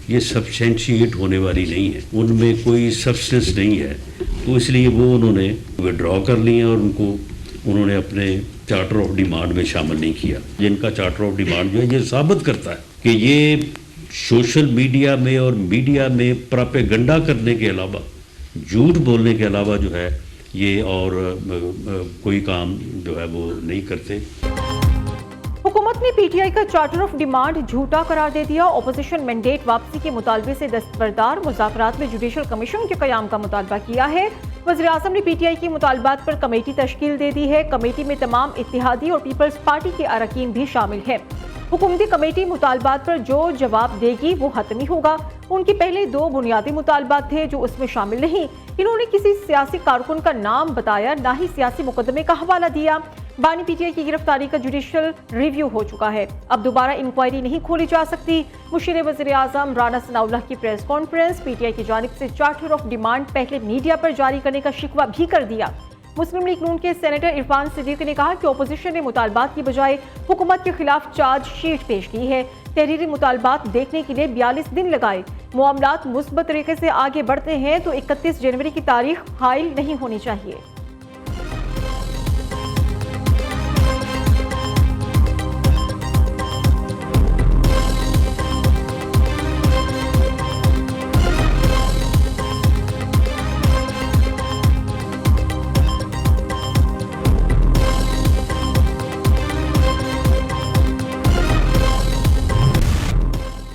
ये सब्सटेंशिएट होने वाली नहीं है, उनमें कोई सब्सटेंस नहीं है, तो इसलिए वो उन्होंने विड्रॉ कर लिए और उन्होंने अपने चार्टर ऑफ डिमांड में शामिल नहीं किया। जिनका चार्टर ऑफ डिमांड जो है ये साबित करता है कि ये सोशल मीडिया में और मीडिया में प्रोपेगेंडा करने के अलावा, झूठ बोलने के अलावा जो है ये और कोई काम जो है वो नहीं करते। हुकूमत ने पीटीआई का चार्टर ऑफ डिमांड झूठा करार दे दिया। ओपोजिशन मैंडेट वापसी के मुतालबे से दस्तबरदार, मुज़ाकरात में जुडिशल कमीशन के क़याम का मुतालबा किया है। वज़ीर-ए-आज़म ने पीटीआई की मुतालबात पर कमेटी तश्कील दे दी है। कमेटी में तमाम इत्तेहादी और पीपल्स पार्टी के अरकान भी शामिल है। हुकूमती कमेटी मुतालबात पर जो जवाब देगी वो हतमी होगा। उनके पहले 2 बुनियादी मुतालबात थे जो उसमें शामिल नहीं। इन्होंने किसी सियासी कारकुन का नाम बताया, ना ही सियासी मुकदमे का हवाला दिया। बानी पीटीआई की गिरफ्तारी का जुडिशल रिव्यू हो चुका है, अब दोबारा इंक्वायरी नहीं खोली जा सकती। मुशीर वज़ीर-ए-आज़म राना सनाउल्लाह की प्रेस कॉन्फ्रेंस, पीटीआई की जानिब से चार्टर ऑफ डिमांड पहले मीडिया पर जारी करने का शिकवा भी कर दिया। मुस्लिम लीग नून के सेनेटर इरफान सिद्दीकी ने कहा कि ओपोजिशन ने मुतालबात की बजाय हुकूमत के खिलाफ चार्जशीट पेश की है। तहरीरी मुतालबात देखने के लिए 42 दिन लगाए। मामलात मुस्बत तरीके से आगे बढ़ते हैं तो 31 जनवरी की तारीख हाइल नहीं होनी चाहिए।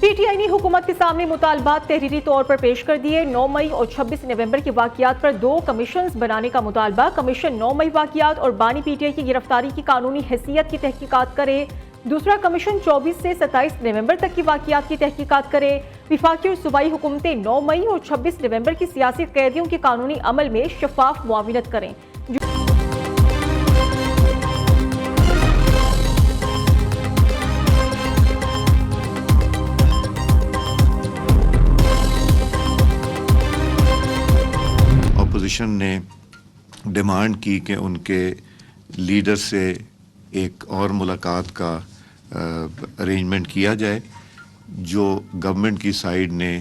पीटीआई ने हुकूमत के सामने मुतालबात तहरीरी तौर पर पेश कर दिए। 9 मई और 26 नवंबर के वाकयात पर 2 कमीशंस बनाने का मुतालबा। कमीशन 9 मई वाकयात और बानी पीटीआई की गिरफ्तारी की कानूनी हैसियत की तहकीकात करे। दूसरा कमीशन 24 से 27 नवंबर तक की वाकयात की तहकीकात करे। विफाकी और सूबाई हुकूमतें 9 मई और 26 नवंबर की सियासी कैदियों के कानूनी अमल में शफाफ मुआविनत करें। अपोजिशन ने डिमांड की कि उनके लीडर से एक और मुलाकात का अरेंजमेंट किया जाए, जो गवर्नमेंट की साइड ने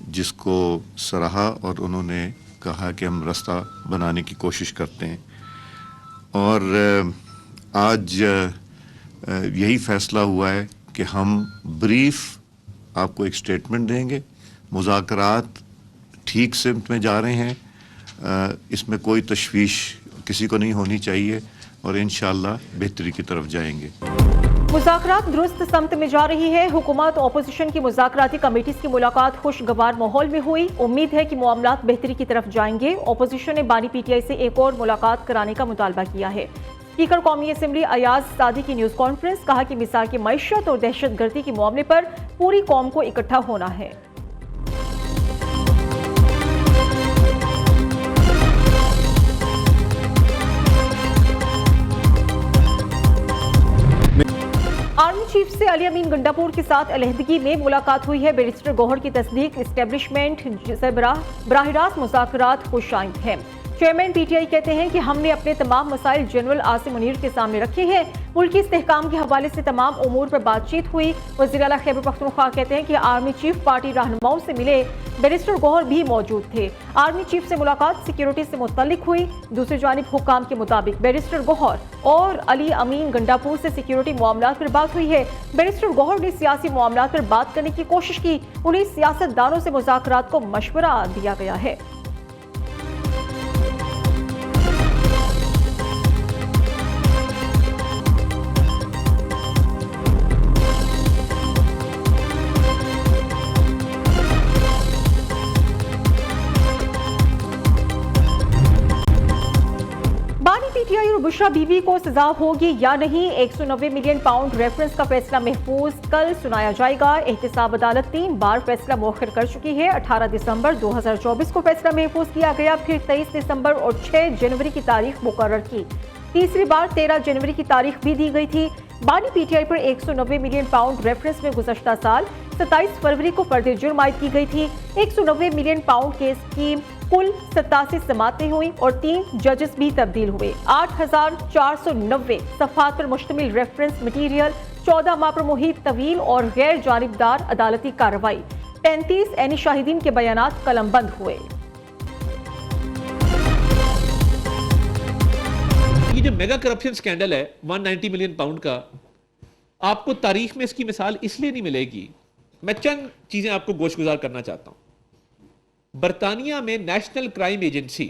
जिसको सराहा और उन्होंने कहा कि हम रास्ता बनाने की कोशिश करते हैं। और आज यही फैसला हुआ है कि हम ब्रीफ आपको एक स्टेटमेंट देंगे। मुज़ाकरात ठीक सिमत में जा रहे हैं, इसमें कोई तशवीश किसी को नहीं होनी चाहिए और इंशाअल्लाह बेहतरी की तरफ जाएंगे। मुज़ाकरात दुरुस्त समत में जा रही है। हुकूमत ओपोजिशन की मुज़ाकराती कमेटीज़ की मुलाकात खुशगवार माहौल में हुई। उम्मीद है कि मामलात बेहतरी की तरफ जाएंगे। ओपोजिशन ने बानी पीटीआई से एक और मुलाकात कराने का मुतालबा किया है। स्पीकर कौमी असम्बली अयाज सादी की न्यूज़ कॉन्फ्रेंस, कहा कि मिसाल की मईशत और दहशतगर्दी के मामले पर पूरी कौम को इकट्ठा होना है। आर्मी चीफ से अली अमीन गंडापुर के साथ अलहदगी में मुलाकात हुई है। बैरिस्टर गौहर की तस्दीक, इस्टेब्लिशमेंट से बराह रास्त मुज़ाकरात खुशाइंद है। चेयरमैन पीटीआई कहते हैं कि हमने अपने तमाम मसाइल जनरल आसिम मुनीर के सामने रखे हैं। मुल्की इस्तेहकाम के हवाले से तमाम उमूर पर बातचीत हुई। वज़ीर आला खैबर पख्तूनख्वा कहते हैं कि आर्मी चीफ पार्टी रहनुमाओं से मिले, बैरिस्टर गौहर भी मौजूद थे। आर्मी चीफ से मुलाकात सिक्योरिटी से मुतल्लिक हुई। दूसरी जानिब हुक्काम के मुताबिक बैरिस्टर गौहर और अली अमीन गंडापुर से सिक्योरिटी मामलात पर बात हुई है। बैरिस्टर गौहर ने सियासी मामलात पर बात करने की कोशिश की। उन्हें सियासतदानों से मुज़ाकरात को मशवरा दिया गया है। पीटीआई और बुशरा बीवी को सजा होगी या नहीं, 190 मिलियन पाउंड रेफरेंस का फैसला महफूज कल सुनाया जाएगा। एहतसाब अदालत 3 बार फैसला मौखर कर चुकी है। 18 दिसंबर 2024 को फैसला महफूज किया गया, फिर 23 दिसंबर और 6 जनवरी की तारीख मुकर्रर की। तीसरी बार 13 जनवरी की तारीख भी दी गई थी। बानी पीटीआई पर 190 मिलियन पाउंड रेफरेंस में गुज़श्ता साल 27 फरवरी को फर्द जुर्म आयद की गई थी। 190 मिलियन पाउंड केस की कुल 87 समातें हुई और 3 जजेस भी तब्दील हुए। 8,490 सफ़हात पर मुश्तमिल रेफरेंस मटीरियल, 14 माह पर मुहित तवील और गैर जानिबदार अदालती कार्रवाई। 35 ऐनी शाहिदीन के बयानात कलमबंद हुए। ये जो मेगा करप्शन स्कैंडल है 190 मिलियन पाउंड का, आपको तारीख में इसकी मिसाल इसलिए नहीं मिलेगी। मैं चंद चीजें आपको गोशगुजार करना चाहता हूं। बरतानिया में नेशनल क्राइम एजेंसी,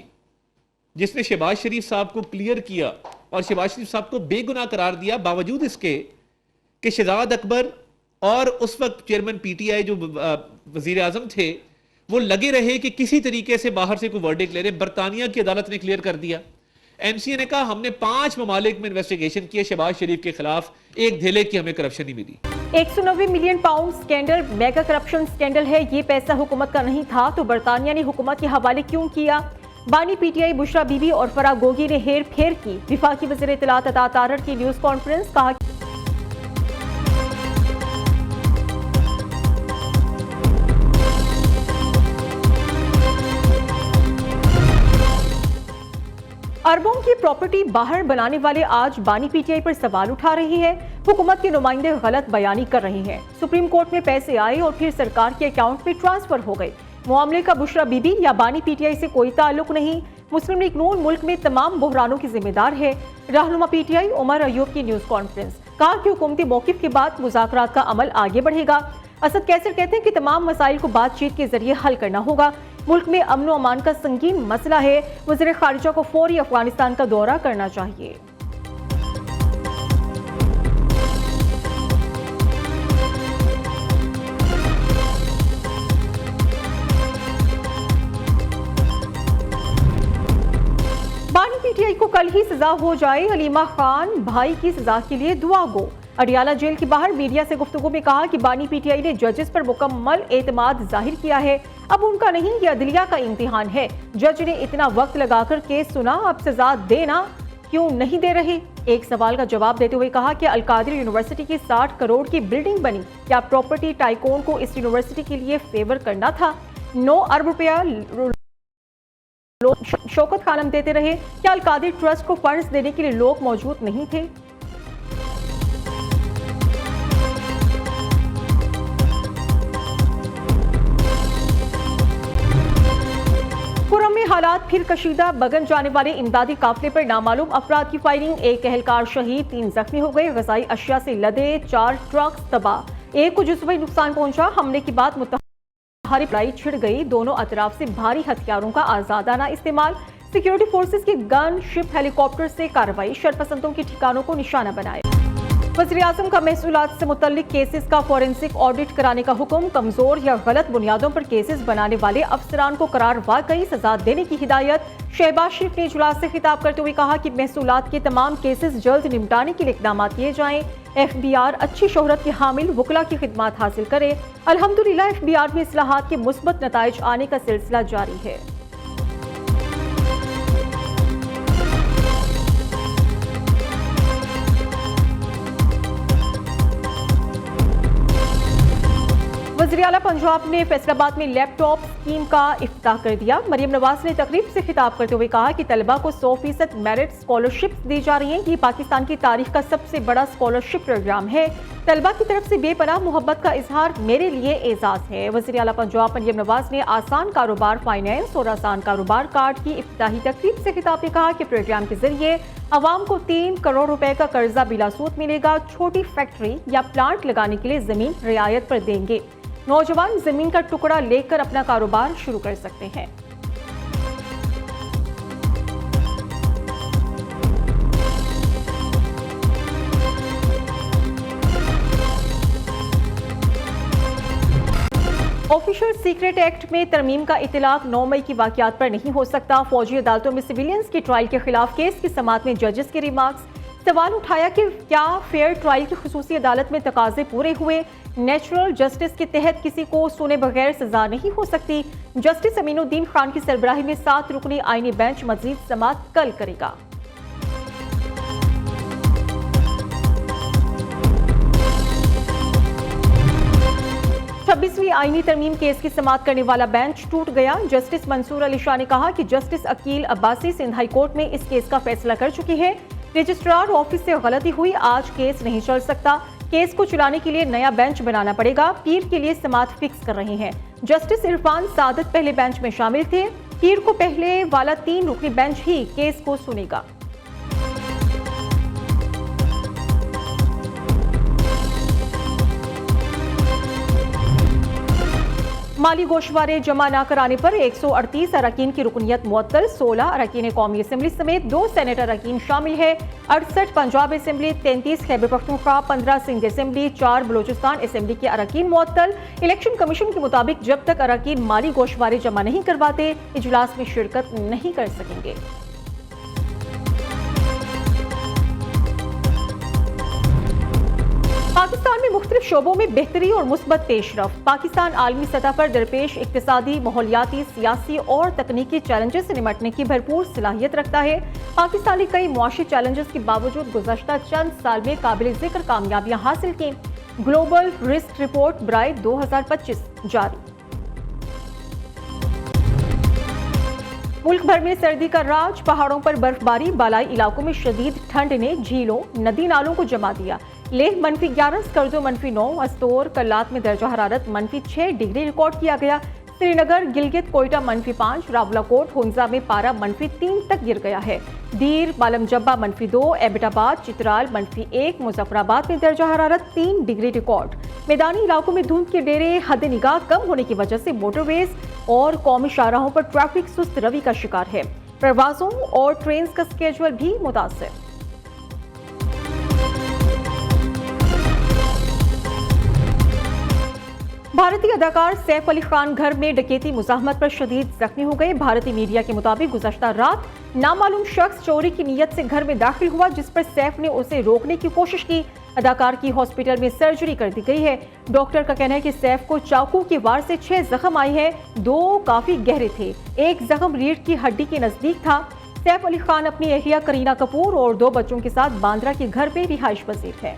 जिसने शहबाज शरीफ साहब को क्लियर किया और शहबाज शरीफ साहब को बेगुनाह करार दिया, बावजूद इसके कि शहजाद अकबर और उस वक्त चेयरमैन पीटीआई जो वजीर आजम थे, वो लगे रहे कि किसी तरीके से बाहर से कोई वर्डिक्ट ले रहे। बरतानिया की अदालत ने क्लियर कर दिया। एमसीए ने कहा हमने 5 ममालिक में इन्वेस्टिगेशन किए शहबाज शरीफ के खिलाफ, एक धेले की हमें करप्शन नहीं मिली। 190 million pound scandal mega corruption scandal है। ये पैसा हुकूमत का नहीं था तो बरतानिया ने हुकूमत के हवाले क्यों किया? बानी पीटीआई बुशरा बीबी और फराह गोगी ने हेर फेर की। विफाकी वज़ीर इत्तलात अता तारड़ की न्यूज कॉन्फ्रेंस, कहा अरबों की प्रॉपर्टी बाहर बनाने वाले आज बानी पीटीआई पर सवाल उठा रही है। हुकूमत के नुमाइंदे गलत बयानी कर रहे हैं। सुप्रीम कोर्ट में पैसे आए और फिर सरकार के अकाउंट में ट्रांसफर हो गए। मामले का बुशरा बीबी या बानी पीटीआई से कोई ताल्लुक नहीं। मुस्लिम लीग नून मुल्क में तमाम बहरानों की जिम्मेदार है। रहनुमा पीटीआई उमर अयूब की न्यूज कॉन्फ्रेंस, कहा कि हुकूमती मौकिफ के बाद मुज़ाकरात का अमल आगे बढ़ेगा। असद कैसर कहते हैं कि तमाम मसाइल को बातचीत के जरिए हल करना होगा। मुल्क में अमन और अमान का संगीन मसला है। वज़ीर खारिजा को फौरी अफगानिस्तान का दौरा करना चाहिए। बानी पीटीआई को कल ही सजा हो जाए। हलीमा खान भाई की सजा के लिए दुआ गो। अडियाला जेल के बाहर मीडिया से गुफ्तगू में कहा कि बानी पीटीआई ने जजेस पर मुकम्मल एतमाद जाहिर किया है। अब उनका नहीं, यह अदलिया का इम्तिहान है। जज ने इतना वक्त लगाकर केस सुना, अब सजा देना क्यों नहीं दे रहे? एक सवाल का जवाब देते हुए कहा कि अलकादिर यूनिवर्सिटी की 60 करोड़ की बिल्डिंग बनी, क्या प्रॉपर्टी टाइकोन को इस यूनिवर्सिटी के लिए फेवर करना था? 9 अरब रुपया शौकत खानम देते रहे, क्या अलकादिर ट्रस्ट को फंड्स देने के लिए लोग मौजूद नहीं थे? कुरम में हालात फिर कशीदा। बगन जाने वाले इमदादी काफिले पर नामालूम अफराद की फायरिंग, एक एहलकार शहीद, 3 जख्मी हो गए। गजाई अशिया से लदे 4 ट्रक तबाह, एक को जिस्मानी नुकसान पहुंचा। हमले के बाद मुतहारिब लड़ाई छिड़ गई। दोनों अतराफ से भारी हथियारों का आजादाना इस्तेमाल। सिक्योरिटी फोर्सेस की गन शिप हेलीकॉप्टर से कार्रवाई, शरपसंदों के ठिकानों को निशाना बनाए। वज़ीर आज़म का महसूलात से मुतल्लिक केसेस का फॉरेंसिक ऑडिट कराने का हुक्म। कमजोर या गलत बुनियादों पर केसेस बनाने वाले अफसरान को करार वाकई सजा देने की हिदायत। शहबाज शरीफ ने इजलास से खिताब करते हुए कहा कि महसूलात के तमाम केसेस जल्द निपटाने के लिए इक़दाम किए जाएं। FBR अच्छी शोहरत के हामिल वकला की खिदमत हासिल करे। अल्हम्दुलिल्लाह FBR में इस्लाहात के मुस्बत नताइज आने का सिलसिला जारी है। वज़ीर आला पंजाब ने फैसलाबाद में लैपटॉप स्कीम का इफ्तिताह कर दिया। मरियम नवाज ने तकरीब से खिताब करते हुए कहा कि तलबा को 100% मेरिट स्कॉलरशिप दी जा रही है। ये पाकिस्तान की तारीख का सबसे बड़ा स्कॉलरशिप प्रोग्राम है। तलबा की तरफ से बेपनाह मोहब्बत का इजहार मेरे लिए एजाज है। वज़ीर आला पंजाब मरियम नवाज ने आसान कारोबार फाइनेंस और आसान कारोबार कार्ड की इफ्तिताही तकरीब से खिताब में कहा कि प्रोग्राम के जरिए अवाम को 3 करोड़ रुपए का कर्जा बिला सूद मिलेगा। छोटी फैक्ट्री या प्लांट लगाने के लिए जमीन रियायत पर देंगे। नौजवान जमीन का टुकड़ा लेकर अपना कारोबार शुरू कर सकते हैं। ऑफिशियल सीक्रेट एक्ट में तरमीम का इतलाक 9 मई की वाकयात पर नहीं हो सकता। फौजी अदालतों में सिविलियंस की ट्रायल के खिलाफ केस की समाअत में जजेस के रिमार्क्स। सवाल उठाया कि क्या फेयर ट्रायल की खुसूसी अदालत में तकाजे पूरे हुए? नेचुरल जस्टिस के तहत किसी को सुने बगैर सजा नहीं हो सकती। जस्टिस अमीनुद्दीन खान की सरबराही में 7 रुकनी आईनी बेंच मजीद समाअत कल करेगा। 26वीं आईनी तरमीम केस की समाअत करने वाला बेंच टूट गया। जस्टिस मंसूर अली शाह ने कहा कि justice Aqeel Abbasi Sindh high court में इस केस का फैसला कर चुकी है। रजिस्ट्रार ऑफिस से गलती हुई, आज केस नहीं चल सकता। केस को चलाने के लिए नया बेंच बनाना पड़ेगा। पीर के लिए समाअत फिक्स कर रहे हैं। जस्टिस इरफान सादत पहले बेंच में शामिल थे। पीर को पहले वाला 3 रुकनी बेंच ही केस को सुनेगा। माली गोशवारे जमा न कराने पर 138 अरकान की रुकनियत मुअत्तल, 16 अरकान कौमी असम्बली समेत 2 सेनेट अरकान शामिल है। 68 Punjab assembly, 33 Khyber Pakhtunkhwa, 15 Sindh assembly, 4 Balochistan assembly के अरकान मुअत्तल। इलेक्शन कमीशन के मुताबिक जब तक अरकान माली गोशवारे जमा नहीं करवाते, इजलास में शिरकत नहीं कर सकेंगे। पाकिस्तान में मुख्तलिफ शोबों में बेहतरी और मुस्बत पेशरफ्त। पाकिस्तान आलमी सतह पर दरपेश इक्तिसादी, माहौलियाती, सियासी और तकनीकी चैलेंजेस से निपटने की भरपूर सलाहियत रखता है। पाकिस्तान ने कई मुआशी चैलेंजेस के बावजूद गुज़श्ता चंद साल में काबिल जिक्र कामयाबियां हासिल की। ग्लोबल रिस्क रिपोर्ट बराए 2025 जारी। मुल्क भर में सर्दी का राज, पहाड़ों पर बर्फबारी, बालाई इलाकों में शदीद ठंड ने झीलों नदी नालों को जमा दिया। लेह -11, स्कर्दो -9, अस्तोर कल्लात में दर्जा हरारत -6 डिग्री रिकॉर्ड किया गया। श्रीनगर, गिलगित, कोयटा -5, रावलाकोट, हुंजा में पारा -3 तक गिर गया है। दीर, बालमजब्बा -2, एबटाबाद, चित्राल -1, मुजफ्फराबाद में दर्जा हरारत 3 डिग्री रिकॉर्ड। मैदानी इलाकों में धुंध के डेरे हद निगाह कम होने की वजह से मोटरवेज और कौमी शाहराहों पर ट्रैफिक सुस्त रवि का शिकार है। परवाजों और ट्रेन का स्केड्यूल भी मुतासर। भारतीय अदाकार सैफ अली खान घर में डकैती मुज़ाहमत पर शदीद जख्मी हो गए। भारतीय मीडिया के मुताबिक गुज़श्ता रात नामालूम शख्स चोरी की नीयत से घर में दाखिल हुआ, जिस पर सैफ ने उसे रोकने की कोशिश की। अदाकार की हॉस्पिटल में सर्जरी कर दी गई है। डॉक्टर का कहना है कि सैफ को चाकू के वार से 6 जख्म आए हैं। 2 काफी गहरे थे, एक जख्म रीढ़ की हड्डी के नजदीक था। सैफ अली खान अपनी अहलिया करीना कपूर और 2 बच्चों के साथ बांद्रा के घर पे रिहाइश पजीर है।